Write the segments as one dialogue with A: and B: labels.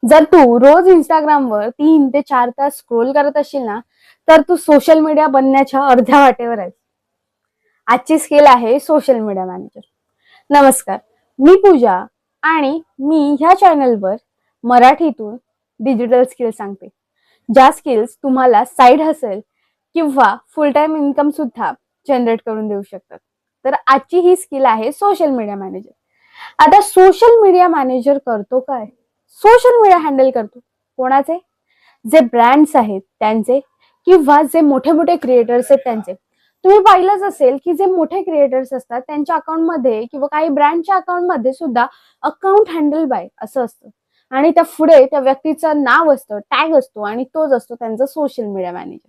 A: जर तू रोज इंस्टाग्रामवर 3 ते 4 तास स्क्रोल करत असशील ना, तर तू सोशल मीडिया बनण्याच्या अर्ध्या वाटेवर आहेस. आजची स्किल आहे सोशल मीडिया मॅनेजर. नमस्कार, मी पूजा आणि मी ह्या चॅनलवर मराठीतून डिजिटल स्किल्स सांगते. ज्या स्किल्स तुम्हाला साईड हसल किंवा फुल टाइम इन्कम सुद्धा जनरेट करून देऊ शकतात. तर आजची ही स्किल आहे सोशल मीडिया मॅनेजर. आता सोशल मीडिया मॅनेजर करतो काय? सोशल मीडिया हँडल करतो. कोणाचे? जे ब्रँड्स आहेत त्यांचे किंवा जे मोठे मोठे क्रिएटर्स आहेत त्यांचे. तुम्ही पाहिलंच असेल की जे मोठे क्रिएटर्स असतात त्यांच्या अकाउंटमध्ये किंवा काही ब्रँडच्या अकाउंटमध्ये सुद्धा अकाउंट हँडल बाय असं असतं आणि त्या पुढे त्या व्यक्तीचं नाव असतं, टॅग असतो आणि तोच असतो त्यांचा सोशल मीडिया मॅनेजर.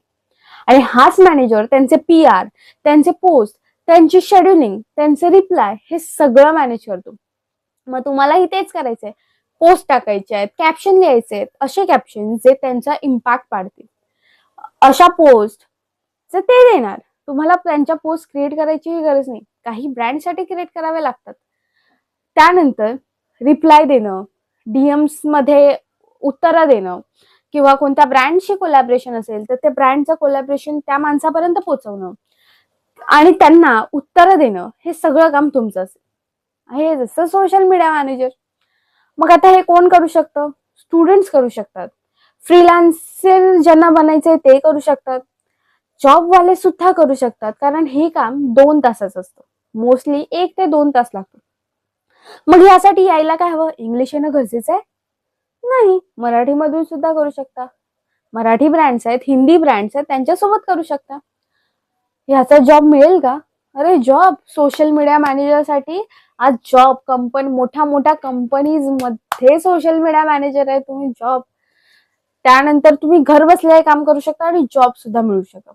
A: आणि हाच मॅनेजर त्यांचे PR, त्यांचे पोस्ट, त्यांची शेड्युलिंग, त्यांचे रिप्लाय हे सगळं मॅनेज करतो. मग तुम्हालाही तेच करायचंय. पोस्ट टाकायचे आहेत, कॅप्शन लिहायचे आहेत, असे कॅप्शन जे त्यांचा इम्पॅक्ट पाडतील. अशा पोस्ट जे ते देणार. तुम्हाला त्यांच्या पोस्ट क्रिएट करायची गरज नाही. काही ब्रँडसाठी क्रिएट करावे लागतात. त्यानंतर रिप्लाय देणं, DMs मध्ये उत्तरं देणं किंवा कोणत्या ब्रँडशी कोलॅबरेशन असेल तर ते ब्रँडचं कोलॅबरेशन त्या माणसापर्यंत पोहोचवणं आणि त्यांना उत्तरं देणं हे सगळं काम तुमचं असेल. हे जसं सोशल मीडिया मॅनेजर. मग आता हे कोण करू शकतं? स्टुडंट्स करू शकतात. फ्रीलान्सर ज्यांना बनायचंय ते करू शकतात. जॉबवाले सुद्धा करू शकतात कारण हे काम 2 तासाचं असतं. मोस्टली 1 ते 2 तास लागतो. मग यासाठी यायला काय हवं? इंग्लिश येणं गरजेचं आहे? नाही. मराठीमधून सुद्धा करू शकता. मराठी ब्रँड्स आहेत, हिंदी ब्रँड्स आहेत त्यांच्यासोबत करू शकता. ह्याचा जॉब मिळेल का? अरे जॉब सोशल मीडिया मॅनेजरसाठी आज जॉब कंपनी मोठ्या मोठ्या कंपनीज मध्ये सोशल मीडिया मॅनेजर आहे तुम्ही जॉब. त्यानंतर तुम्ही घर बसल्या हे काम करू शकता आणि जॉब सुद्धा मिळू शकता.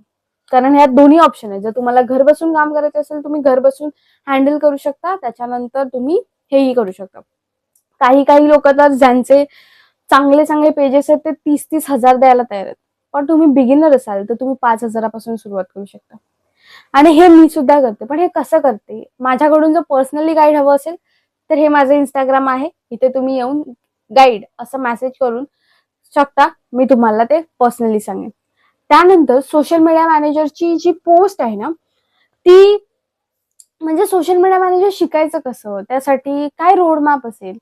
A: कारण ह्यात दोन्ही ऑप्शन आहे. जर तुम्हाला घर बसून काम करायचं असेल तुम्ही घर बसून हँडल करू शकता. त्याच्यानंतर तुम्ही हेही करू शकता. काही काही लोक तर ज्यांचे चांगले चांगले पेजेस आहेत ते 30-30 हजार द्यायला तयार आहेत. पण तुम्ही बिगिनर असाल तर तुम्ही 5,000पासून सुरुवात करू शकता. आणि हे मी सुद्धा करते. पण हे कसं करते? माझ्याकडून जर पर्सनली गाईड हवं असेल तर हे माझं इंस्टाग्राम आहे. इथे तुम्ही येऊन गाईड असं मेसेज करून शकता. मी तुम्हाला ते पर्सनली सांगेन. त्यानंतर सोशल मीडिया मॅनेजरची जी पोस्ट आहे ना ती म्हणजे सोशल मीडिया मॅनेजर शिकायचं कसं? त्यासाठी काय रोडमॅप असेल?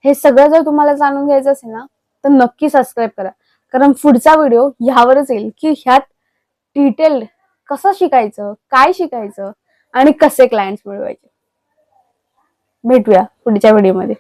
A: हे सगळं जर तुम्हाला जाणून घ्यायचं असेल ना तर नक्की सबस्क्राईब करा. कारण पुढचा व्हिडिओ ह्यावरच येईल की ह्यात डिटेल्ड कसं शिकायचं, काय शिकायचं आणि कसे क्लायंट्स मिळवायचे. भेटूया पुढच्या व्हिडिओमध्ये.